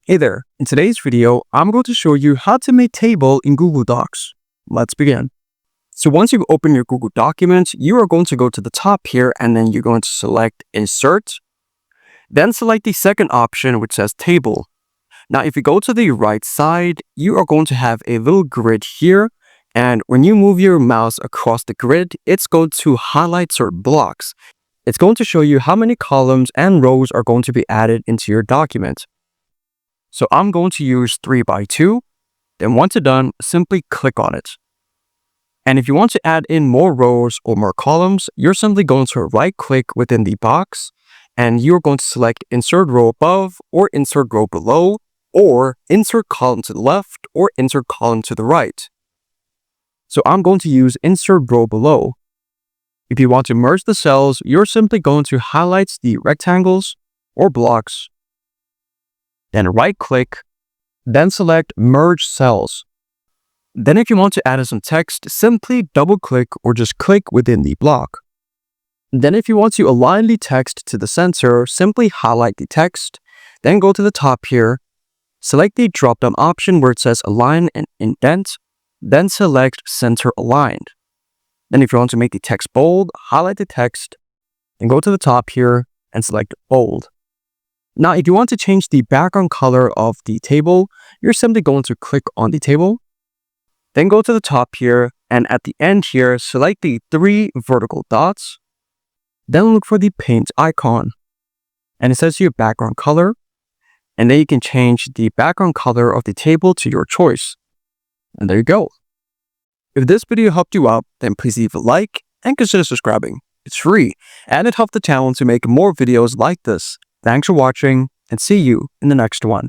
Hey there, in today's video, I'm going to show you how to make table in Google Docs. Let's begin. So once you open your Google document, you are going to go to the top here and then you're going to select Insert. Then select the second option which says Table. Now if you go to the right side, you are going to have a little grid here, and when you move your mouse across the grid, it's going to highlight certain blocks. It's going to show you how many columns and rows are going to be added into your document. So I'm going to use 3x2. Then once it's done, simply click on it. And if you want to add in more rows or more columns, you're simply going to right click within the box and you're going to select Insert Row Above or Insert Row Below or Insert Column to the left or Insert Column to the right. So I'm going to use Insert Row Below. If you want to merge the cells, you're simply going to highlight the rectangles or blocks, then right click, then select Merge Cells. Then if you want to add in some text, simply double click or just click within the block. Then if you want to align the text to the center, simply highlight the text, then go to the top here, select the drop down option where it says Align and Indent, then select Center Aligned. Then if you want to make the text bold, highlight the text, then go to the top here and select Bold. Now, if you want to change the background color of the table, you're simply going to click on the table, then go to the top here, and at the end here, select the 3 vertical dots, then look for the paint icon, and it says your background color, and then you can change the background color of the table to your choice. And there you go. If this video helped you out, then please leave a like and consider subscribing. It's free, and it helps the channel to make more videos like this. Thanks for watching, and see you in the next one.